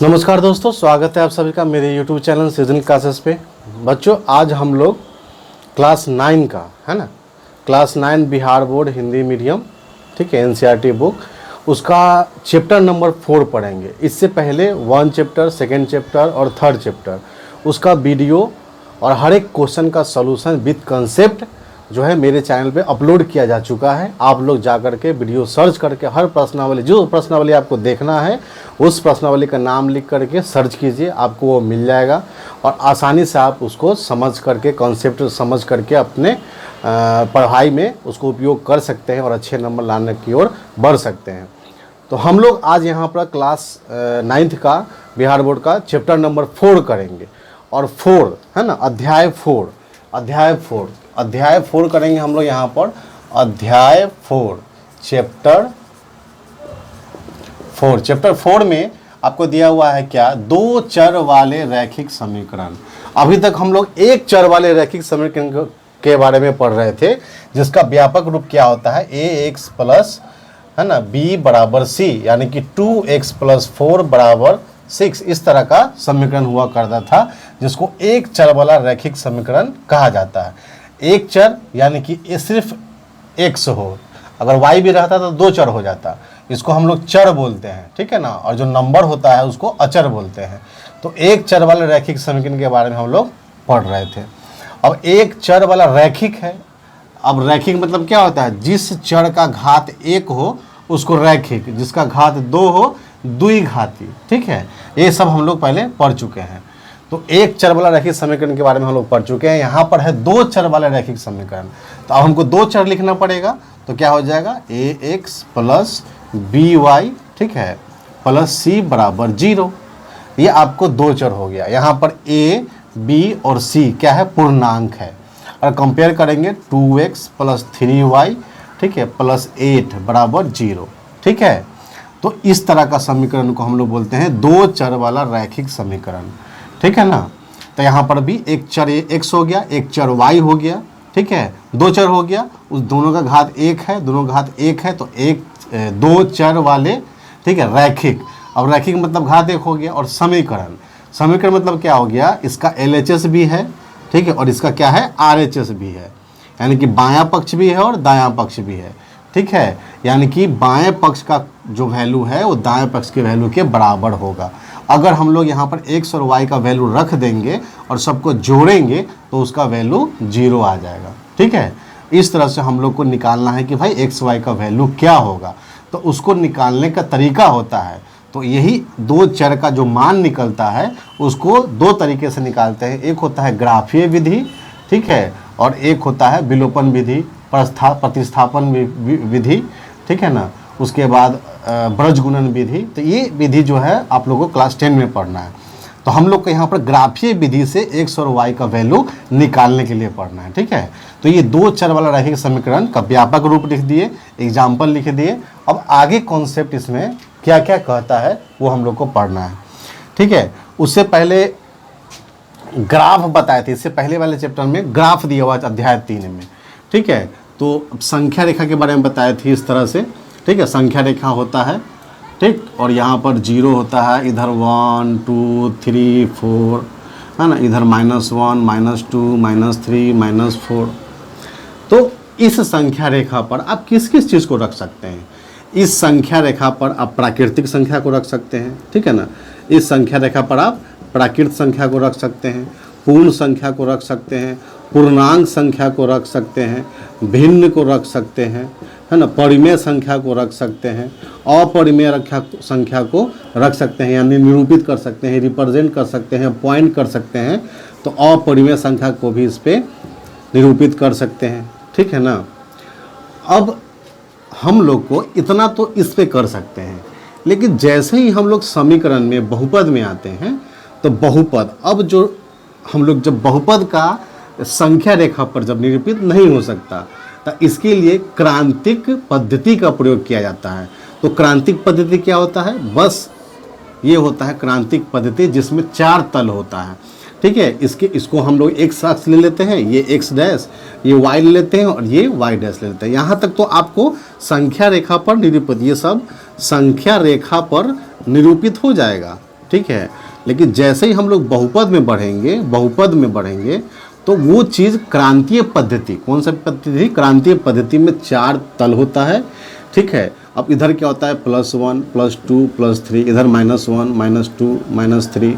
नमस्कार दोस्तों, स्वागत है आप सभी का मेरे YouTube चैनल सीजन क्लासेस पे। बच्चों, आज हम लोग क्लास 9 का है ना, class 9 Bihar board Hindi medium, ठीक है, NCERT बुक, उसका चैप्टर नंबर 4 पढ़ेंगे। इससे पहले 1 चैप्टर, 2nd चैप्टर और 3rd चैप्टर उसका वीडियो और हर एक क्वेश्चन का सॉल्यूशन विद कंसेप्ट जो है मेरे चैनल पे अपलोड किया जा चुका है। आप लोग जा कर के वीडियो सर्च करके हर प्रश्नावली, जो प्रश्नावली आपको देखना है उस प्रश्नावली का नाम लिख करके सर्च कीजिए, आपको वो मिल जाएगा और आसानी से आप उसको समझ करके, कॉन्सेप्ट समझ करके अपने पढ़ाई में उसको उपयोग कर सकते हैं और अच्छे नंबर लाने की ओर बढ़ सकते हैं। तो हम लोग आज यहाँ पर क्लास 9th का बिहार बोर्ड का चैप्टर नंबर 4 करेंगे। और 4 है ना, अध्याय 4 करेंगे हम लोग यहाँ पर। अध्याय 4 चैप्टर 4 में आपको दिया हुआ है क्या, 2 चर वाले रैखिक समीकरण। अभी तक हम लोग एक चर वाले रैखिक समीकरण के बारे में पढ़ रहे थे, जिसका व्यापक रूप क्या होता है, ax प्लस है ना b बराबर c, यानी कि 2x प्लस 4 बराबर 6। इस तरह का समीकरण हुआ करता था, जिसको एक चर वाला रैखिक समीकरण कहा जाता है। एक चर यानी कि सिर्फ x हो, अगर y भी रहता तो 2 चर हो जाता, इसको हम लोग चर बोलते हैं, ठीक है ना। और जो नंबर होता है उसको अचर बोलते हैं। तो एक चर वाले रैखिक समीकरण के बारे में हम लोग पढ़ रहे थे। अब एक चर वाला रैखिक है। अब रैखिक मतलब क्या होता है, जिस चर का घात 1 हो उसको रैखिक, जिसका घात 2 हो द्विघाती, ठीक है। ये सब हम लोग पहले पढ़ चुके हैं। तो एक चर वाला रैखिक समीकरण के बारे में हम लोग पढ़ चुके हैं। यहाँ पर है 2 चर वाले रैखिक समीकरण। तो अब हमको 2 चर लिखना पड़ेगा। तो क्या हो जाएगा, ax प्लस by, ठीक है, प्लस c बराबर 0। ये आपको 2 चर हो गया। यहाँ पर a, b और c क्या है, पूर्णांक है। और कंपेयर करेंगे 2x प्लस 3y, ठीक है, प्लस 8 बराबर 0, ठीक है। तो इस तरह का समीकरण को हम लोग बोलते हैं 2 चर वाला रैखिक समीकरण, ठीक है ना। तो यहाँ पर भी एक चर x हो गया, एक चर y हो गया, ठीक है, 2 चर हो गया, उस दोनों का घात 1 है, दोनों का घात 1 है, तो 2 चर वाले, ठीक है, रैखिक। अब रैखिक मतलब घात 1 हो गया। और समीकरण मतलब क्या हो गया, इसका LHS भी है, ठीक है, और इसका क्या है, RHS भी है, यानी कि बायां पक्ष भी है और दायां पक्ष भी है, ठीक है। यानी कि बाएं पक्ष का जो वैल्यू है वो दाएं पक्ष के वैल्यू के बराबर होगा। अगर हम लोग यहाँ पर x और y का वैल्यू रख देंगे और सबको जोड़ेंगे तो उसका वैल्यू 0 आ जाएगा, ठीक है। इस तरह से हम लोग को निकालना है कि भाई x y का वैल्यू क्या होगा। तो उसको निकालने का तरीका होता है, तो यही 2 चर का जो मान निकलता है उसको 2 तरीके से निकालते हैं। एक होता है ग्राफीय विधि, ठीक है, और एक होता है विलोपन विधि, प्रतिस्थापन विधि, ठीक है ना। उसके बाद ब्रज गुणन विधि। तो ये विधि जो है आप लोगों को क्लास 10 में पढ़ना है। तो हम लोग को यहाँ पर ग्राफीय विधि से x और y का वैल्यू निकालने के लिए पढ़ना है, ठीक है। तो ये 2 चर वाला रैखिक समीकरण का व्यापक रूप लिख दिए, एग्जाम्पल लिख दिए। अब आगे कॉन्सेप्ट इसमें क्या क्या कहता है वो हम लोग को पढ़ना है, ठीक है। उससे पहले ग्राफ बताए थे, इससे पहले वाले चैप्टर में ग्राफ दिया हुआ अध्याय 3 में, ठीक है। तो संख्या रेखा के बारे में बताए थे इस तरह से, ठीक है। संख्या रेखा होता है, ठीक, और यहाँ पर 0 होता है, इधर 1 2 3 4 है ना, इधर -1 -2 -3 -4। तो इस संख्या रेखा पर आप किस किस चीज़ को रख सकते हैं। इस संख्या रेखा पर आप प्राकृतिक संख्या को रख सकते हैं, ठीक है ना। इस संख्या रेखा पर आप प्राकृतिक संख्या को रख सकते हैं, पूर्ण संख्या को रख सकते हैं, पूर्णांक संख्या को रख सकते हैं, भिन्न को रख सकते हैं, है ना, परिमेय संख्या को रख सकते हैं, अपरिमेय संख्या को रख सकते हैं, यानी निरूपित कर सकते हैं, रिप्रेजेंट कर सकते हैं, पॉइंट कर सकते हैं। तो अपरिमेय संख्या को भी इस पर निरूपित कर सकते हैं, ठीक है ना। अब हम लोग को इतना तो इस पे कर सकते हैं, लेकिन जैसे ही हम लोग समीकरण में बहुपद में आते हैं तो बहुपद, अब जो हम लोग जब बहुपद का संख्या रेखा पर जब निरूपित नहीं हो सकता तो इसके लिए क्रांतिक पद्धति का प्रयोग किया जाता है। तो क्रांतिक पद्धति क्या होता है, बस ये होता है क्रांतिक पद्धति जिसमें 4 तल होता है, ठीक है। इसको हम लोग x अक्ष ले लेते हैं, ये x डैश, ये y ले लेते हैं और ये y डैश ले लेते हैं। यहाँ तक तो आपको संख्या रेखा पर निरूपित, ये सब संख्या रेखा पर निरूपित हो जाएगा, ठीक है। लेकिन जैसे ही हम लोग बहुपद में बढ़ेंगे तो वो चीज़ क्रांतीय पद्धति, कौन सा पद्धति? क्रांतीय पद्धति में 4 तल होता है, ठीक है। अब इधर क्या होता है? +1 +2 +3, इधर -1 -2 -3,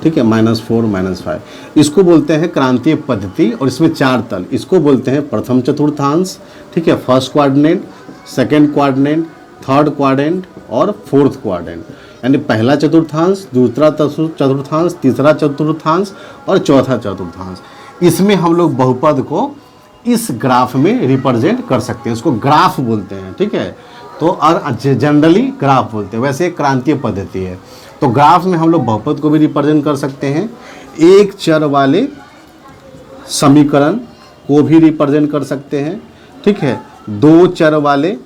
ठीक है, -4 -5। इसको बोलते हैं क्रांतीय पद्धति और इसमें 4 तल, इसको बोलते हैं प्रथम चतुर्थांश, ठीक है, first quadrant, second quadrant, third quadrant और फोर्थ क्वाड्रेंट, यानी पहला चतुर्थांश, दूसरा चतुर्थांश, तीसरा चतुर्थांश और चौथा चतुर्थांश। इसमें हम लोग बहुपद को इस ग्राफ में रिप्रेजेंट कर सकते हैं, इसको ग्राफ बोलते हैं, ठीक है। तो और जनरली ग्राफ बोलते हैं, वैसे एक क्रांतीय पद्धति है। तो ग्राफ में हम लोग बहुपद को भी रिप्रेजेंट कर सकते हैं, एक चर वाले समीकरण को भी रिप्रेजेंट कर सकते हैं, ठीक है, 2 चर वाले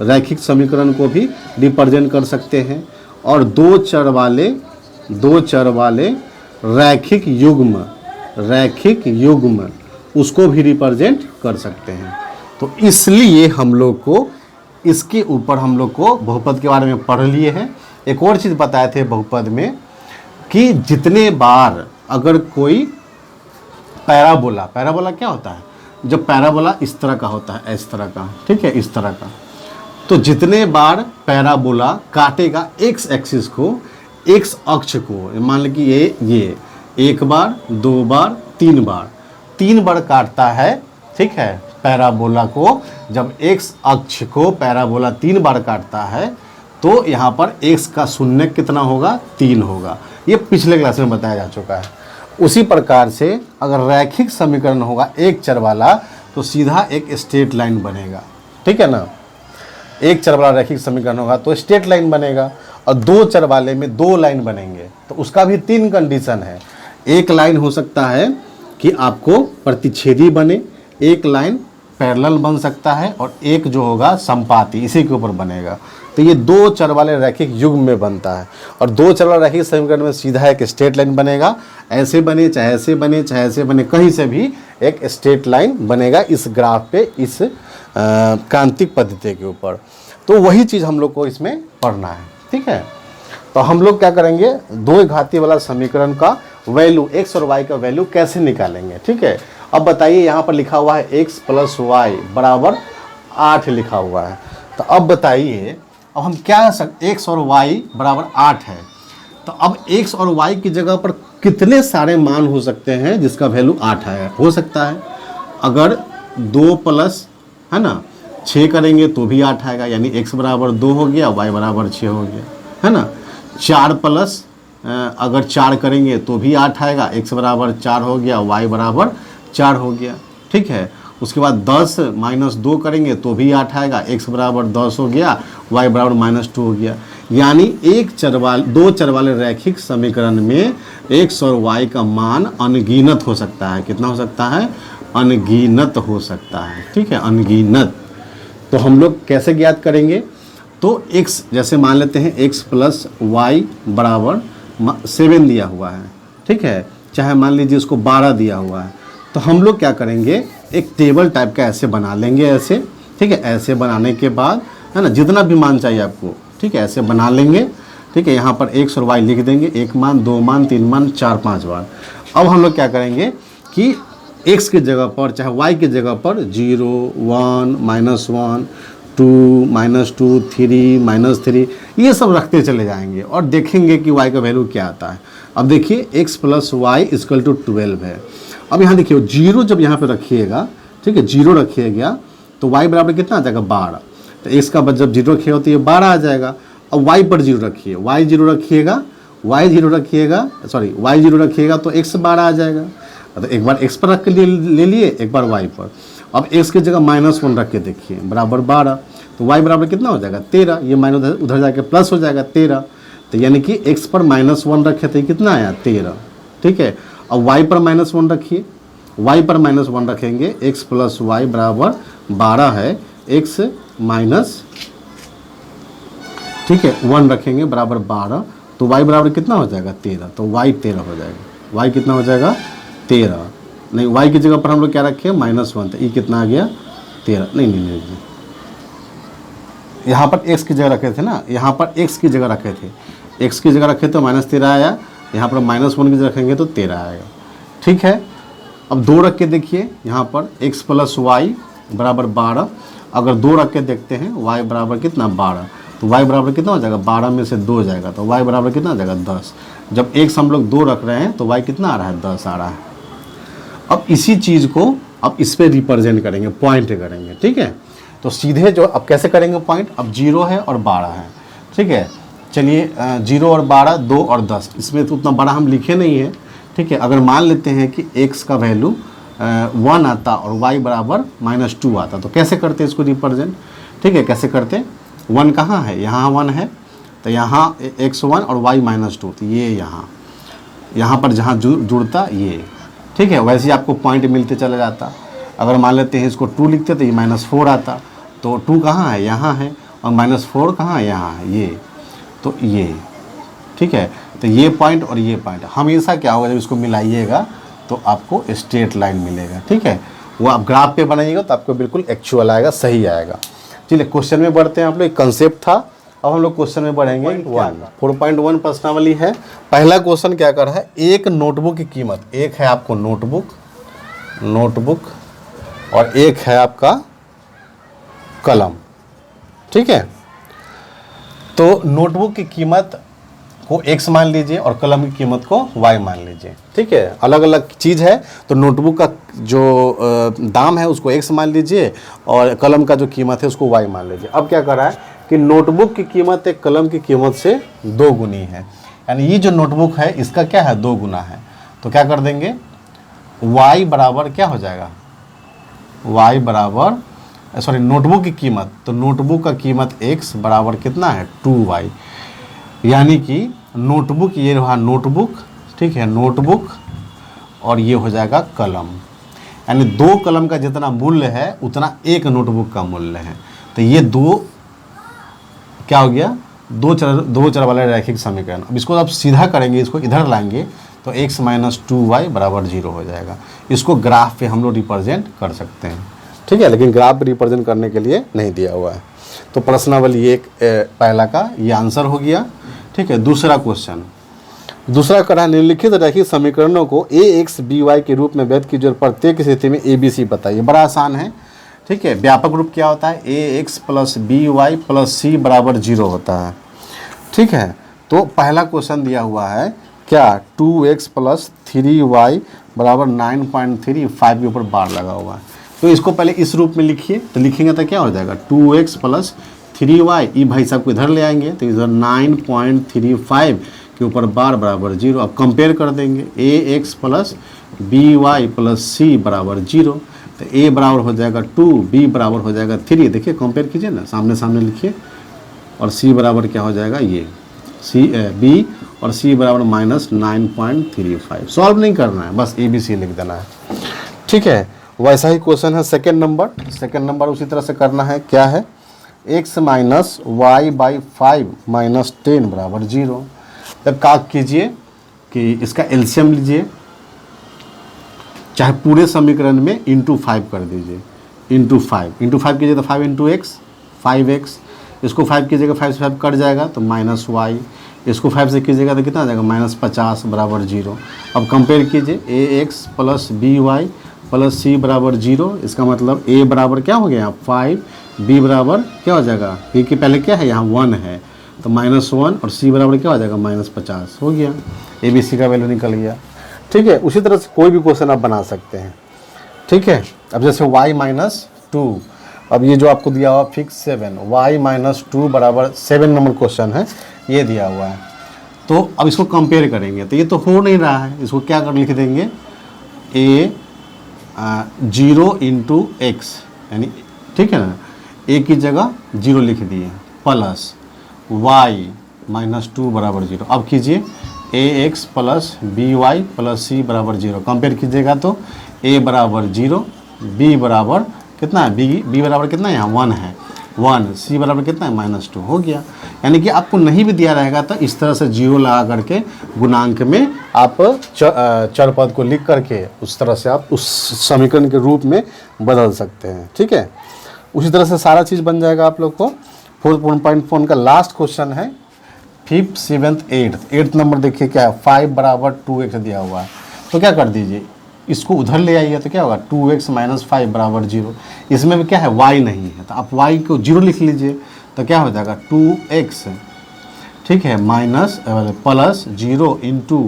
रैखिक समीकरण को भी रिप्रेजेंट कर सकते हैं और 2 चर वाले रैखिक युग्म उसको भी रिप्रेजेंट कर सकते हैं। तो इसलिए हम लोग को इसके ऊपर हम लोग को बहुपद के बारे में पढ़ लिए हैं। एक और चीज़ बताए थे बहुपद में कि जितने बार अगर कोई पैराबोला क्या होता है? जब पैराबोला इस तरह का होता है, इस तरह का, ठीक है, इस तरह का, तो जितने बार पैराबोला काटेगा एक्स एक्सिस को, एक्स अक्ष को, मान लीजिए कि ये 1 बार 2 बार 3 बार काटता है, ठीक है, पैराबोला को। जब एक्स अक्ष को पैराबोला 3 बार काटता है तो यहाँ पर एक्स का शून्य कितना होगा? 3 होगा। ये पिछले क्लास में बताया जा चुका है। उसी प्रकार से अगर रैखिक समीकरण होगा एक चर वाला तो सीधा एक स्ट्रेट लाइन बनेगा, ठीक है ना। एक चर वाला रैखिक समीकरण होगा तो स्ट्रेट लाइन बनेगा और 2 चर वाले में 2 लाइन बनेंगे। तो उसका भी 3 कंडीशन है। एक लाइन हो सकता है कि आपको प्रतिच्छेदी बने, एक लाइन पैरेलल बन सकता है और एक जो होगा संपाती, इसी के ऊपर बनेगा। तो ये 2 चर वाले रैखिक युग्म में बनता है और 2 चर वाले रैखिक समीकरण में सीधा एक स्ट्रेट लाइन बनेगा, ऐसे बने चाहे ऐसे बने चाहे ऐसे बने, कहीं से भी एक स्ट्रेट लाइन बनेगा इस ग्राफ पे, इस क्रांतिक पद्धति के ऊपर। तो वही चीज़ हम लोग को इसमें पढ़ना है, ठीक है। तो हम लोग क्या करेंगे? 2 घातीय वाला समीकरण का वैल्यू, एक्स और वाई का वैल्यू कैसे निकालेंगे, ठीक है। अब बताइए, यहाँ पर लिखा हुआ है x + y = 8 लिखा हुआ है। तो अब बताइए, अब हम क्या x और y = 8 है, तो अब x और y की जगह पर कितने सारे मान हो सकते हैं जिसका वैल्यू 8 है? हो सकता है अगर 2 प्लस, है ना, 6 करेंगे तो भी 8 आएगा, यानी x = 2 हो गया, y = 6 हो गया, है ना। 4 प्लस अगर 4 करेंगे तो भी 8 आएगा, x = 4 हो गया, y = 4 हो गया, ठीक है। उसके बाद 10 - 2 करेंगे तो भी 8 आएगा, x = 10 हो गया, y = -2 हो गया। यानी 2 चर वाले रैखिक समीकरण में x और y का मान अनगिनत हो सकता है। कितना हो सकता है? अनगिनत हो सकता है, ठीक है, अनगिनत। तो हम लोग कैसे ज्ञात करेंगे? तो x, जैसे मान लेते हैं x + y = 7 दिया हुआ है, ठीक है, चाहे मान लीजिए उसको 12 दिया हुआ है। तो हम लोग क्या करेंगे? एक टेबल टाइप का ऐसे बना लेंगे, ऐसे, ठीक है। ऐसे बनाने के बाद, है ना, जितना भी मान चाहिए आपको, ठीक है, ऐसे बना लेंगे, ठीक है। यहाँ पर x और y लिख देंगे, 1 मान 2 मान 3 मान 4 5 बार। अब हम लोग क्या करेंगे कि x की जगह पर चाहे y की जगह पर 0 1 -1 2 -2 3 -3 ये सब रखते चले जाएंगे और देखेंगे कि y का वैल्यू क्या आता है। अब देखिए x + y = 12 है। अब यहाँ देखिए 0 जब यहाँ पे रखिएगा, ठीक है, 0 रखिएगा तो y बराबर कितना आ जाएगा? 12। तो x का जब 0 रखिएगा तो ये 12 आ जाएगा। अब y पर 0 रखिए, y 0 रखिएगा तो x 12 आ जाएगा। तो एक बार x पर रख के ले लिए, एक बार y पर। अब x की जगह -1 रख के देखिए, बराबर 12, तो y बराबर कितना हो जाएगा? 13। ये माइनस उधर जाके प्लस हो जाएगा 13। तो यानी कि x पर -1 रखे तो कितना आया? 13, ठीक है। अब y पर -1 रखिए, y पर -1 रखेंगे, x + y = 12 है, x माइनस, ठीक है, 1 रखेंगे बराबर 12, तो y बराबर कितना हो जाएगा? 13। तो y 13 हो जाएगा। y कितना हो जाएगा? 13। नहीं, y की जगह पर हम लोग क्या रखे? -1, तो ये कितना आ गया? 13। नहीं, यहाँ पर x की जगह रखे थे ना, यहाँ पर x की जगह रखे थे, x की जगह रखे तो -13 आया, यहाँ पर -1 की जगह रखेंगे तो 13 आएगा। ठीक है, अब 2 रख के देखिए, यहाँ पर x + y बराबर 12। अगर 2 रख के देखते हैं y बराबर कितना 12, तो y बराबर कितना हो जाएगा, 12 में से 2 जाएगा तो y बराबर कितना हो जाएगा 10। जब x हम लोग 2 रख रहे हैं तो y कितना आ रहा है, 10 आ रहा है। अब इसी चीज़ को अब इस पर रिप्रेजेंट करेंगे, पॉइंट करेंगे। ठीक है, तो सीधे जो अब कैसे करेंगे पॉइंट, अब 0 है और 12 है। ठीक है, चलिए 0 और 12, 2 और 10, इसमें तो उतना बड़ा हम लिखे नहीं है। ठीक है, अगर मान लेते हैं कि x का वैल्यू 1 आता और y बराबर -2 आता, तो कैसे करते इसको रिप्रेजेंट। ठीक है, कैसे करते, 1 कहाँ है, यहाँ 1 है, तो यहाँ x1 और y -2, तो ये यहाँ पर जहाँ जुड़ता ये। ठीक है, वैसे ही आपको पॉइंट मिलते चला जाता। अगर मान लेते हैं इसको 2 लिखते तो ये -4 आता, तो 2 कहाँ है, यहाँ है, और -4 कहाँ है, यहाँ है, ये, तो ये। ठीक है, तो ये पॉइंट और ये पॉइंट हमेशा क्या होगा, जब इसको मिलाइएगा तो आपको स्ट्रेट लाइन मिलेगा। ठीक है, वो आप ग्राफ पे बनाइएगा तो आपको बिल्कुल एक्चुअल आएगा, सही आएगा। चलिए क्वेश्चन में बढ़ते हैं। आप लोग कंसेप्ट था, अब हम लोग क्वेश्चन में बढ़ेंगे। 4.1 प्रश्नावली है। पहला क्वेश्चन क्या कर रहा है, एक नोटबुक की कीमत, एक है आपको नोटबुक और एक है आपका कलम। ठीक है, तो नोटबुक की कीमत को x मान लीजिए और कलम की कीमत को y मान लीजिए। ठीक है, अलग अलग चीज़ है, तो नोटबुक का जो दाम है उसको x मान लीजिए और कलम का जो कीमत है उसको y मान लीजिए। अब क्या कर रहा है कि नोटबुक की कीमत एक कलम की कीमत से 2 गुनी है, यानी ये जो नोटबुक है इसका क्या है, 2 गुना है। तो क्या कर देंगे, y बराबर क्या हो जाएगा, y बराबर नोटबुक की कीमत, तो नोटबुक का कीमत x बराबर कितना है 2y, यानी कि नोटबुक, ये रहा नोटबुक। ठीक है, नोटबुक और ये हो जाएगा कलम, यानी 2 कलम का जितना मूल्य है उतना एक नोटबुक का मूल्य है। तो ये 2 क्या हो गया, दो चर वाला रैखिक समीकरण। अब इसको आप सीधा करेंगे, इसको इधर लाएंगे तो x - 2y बराबर 0 हो जाएगा। इसको ग्राफ पे हम लोग रिप्रेजेंट कर सकते हैं। ठीक है, लेकिन ग्राफ रिप्रेजेंट करने के लिए नहीं दिया हुआ है। तो प्रश्नावली एक पहला का ये आंसर हो गया। ठीक है, दूसरा क्वेश्चन, दूसरा करा, निम्नलिखित रैखिक समीकरणों को ax by के रूप में व्यक्त कीजिए और प्रत्येक स्थिति में abc बताइए। बड़ा आसान है। ठीक है, व्यापक रूप क्या होता है, ax + by + c बराबर 0 होता है। ठीक है, तो पहला क्वेश्चन दिया हुआ है क्या, 2x + 3y बराबर 9.35 के ऊपर बार लगा हुआ है। तो इसको पहले इस रूप में लिखिए, तो लिखेंगे तो क्या हो जाएगा, 2x + 3y, ये भाई साहब को इधर ले आएंगे तो इधर 9.35 के ऊपर बार बराबर 0। अब कंपेयर कर देंगे, ax + by + c बराबर 0, तो a बराबर हो जाएगा 2, b बराबर हो जाएगा 3। देखिए कंपेयर कीजिए ना, सामने सामने लिखिए, और c बराबर क्या हो जाएगा, ये b और c बराबर -9.35। सॉल्व नहीं करना है, बस abc लिख देना है। ठीक है, वैसा ही क्वेश्चन है सेकंड नंबर उसी तरह से करना है। क्या है, x - y/5 - 10 बराबर 0। तब क्या कीजिए कि इसका एलसीएम लीजिए, चाहे पूरे समीकरण में इंटू 5 कर दीजिए, इंटू 5 कीजिए तो 5 × x 5x, इसको 5 कीजिएगा 5 से 5 कट जाएगा तो -y, इसको 5 से कीजिएगा तो कितना आ जाएगा, -50 बराबर 0। अब कंपेयर कीजिए, ax + by + c बराबर 0, इसका मतलब a बराबर क्या हो गया यहाँ 5, b बराबर क्या हो जाएगा, b के पहले क्या है यहाँ 1 है तो -1, और c बराबर क्या हो जाएगा -50 हो गया। a b c का वैल्यू निकल गया। ठीक है, उसी तरह से कोई भी क्वेश्चन आप बना सकते हैं। ठीक है, अब जैसे y - 2, अब ये जो आपको दिया हुआ फिक्स 7, y - 2 बराबर 7 नंबर क्वेश्चन है, ये दिया हुआ है। तो अब इसको कंपेयर करेंगे तो ये तो हो नहीं रहा है, इसको क्या कर लिख देंगे, a 0 × x, यानी ठीक है ना, a की जगह 0 लिख दिए, प्लस y - 2 बराबर 0। अब कीजिए ax + by + c बराबर 0, कंपेयर कीजिएगा तो a बराबर 0, b बराबर कितना है, b बराबर कितना है यहाँ 1 है 1, c बराबर कितना है -2 हो गया। यानी कि आपको नहीं भी दिया रहेगा तो इस तरह से 0 लगा करके गुणांक में आप चर पद को लिख करके उस तरह से आप उस समीकरण के रूप में बदल सकते हैं। ठीक है, उसी तरह से सारा चीज़ बन जाएगा आप लोग को। 4.4 का लास्ट क्वेश्चन है, 5th 7th 8th नंबर देखिए क्या है 5 बराबर 2x दिया हुआ है, तो क्या कर दीजिए इसको उधर ले आइए तो क्या होगा 2x माइनस 5 बराबर 0। इसमें भी क्या है y नहीं है तो आप y को 0 लिख लीजिए तो क्या हो जाएगा 2x, ठीक है, माइनस प्लस 0 इंटू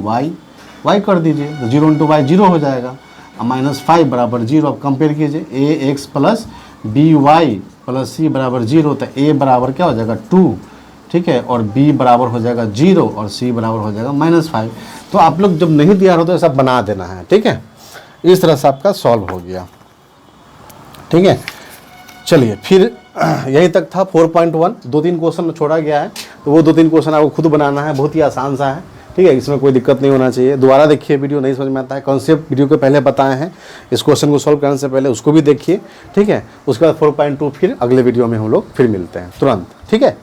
y कर दीजिए तो 0 इंटू वाई 0 हो जाएगा, माइनस 5 बराबर 0। अब कंपेयर कीजिए ax plus by plus c बराबर 0 तो a बराबर क्या हो जाएगा 2, ठीक है, और b बराबर हो जाएगा 0 और c बराबर हो जाएगा -5। तो आप लोग जब नहीं दिया हो तो ऐसा बना देना है, ठीक है। इस तरह से आपका सॉल्व हो गया, ठीक है। चलिए फिर यहीं तक था 4.1। 2-3 क्वेश्चन छोड़ा गया है तो वो 2-3 क्वेश्चन आपको खुद बनाना है, बहुत ही आसान सा है, ठीक है, इसमें कोई दिक्कत नहीं होना चाहिए। दोबारा देखिए, वीडियो नहीं समझ में आता है, कॉन्सेप्ट वीडियो के पहले बताए हैं, इस क्वेश्चन को सॉल्व करने से पहले उसको भी देखिए, ठीक है। उसके बाद 4.2 फिर अगले वीडियो में हम लोग फिर मिलते हैं तुरंत, ठीक है।